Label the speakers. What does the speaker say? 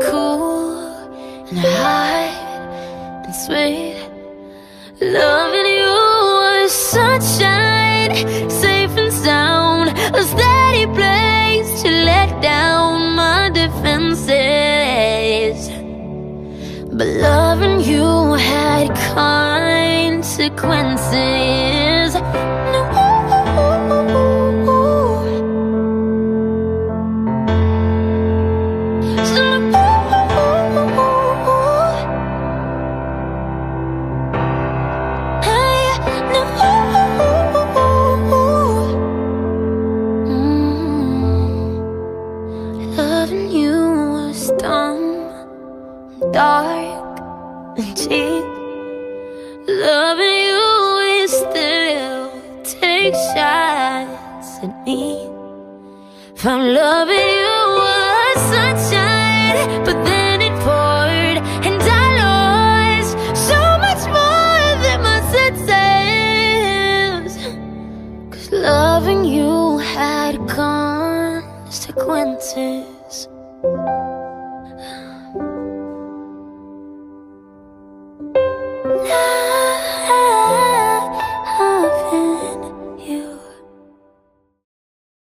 Speaker 1: cool and high and sweet. Loving you was sunshine, safe and sound, a steady place to let down my defenses. But loving you had consequences. No. Loving you was dumb, dark and cheap. Loving you is still take shots at me. Found loving you was sunshine, but then it poured and I lost so much more than my senses. 'Cause loving you had consequences.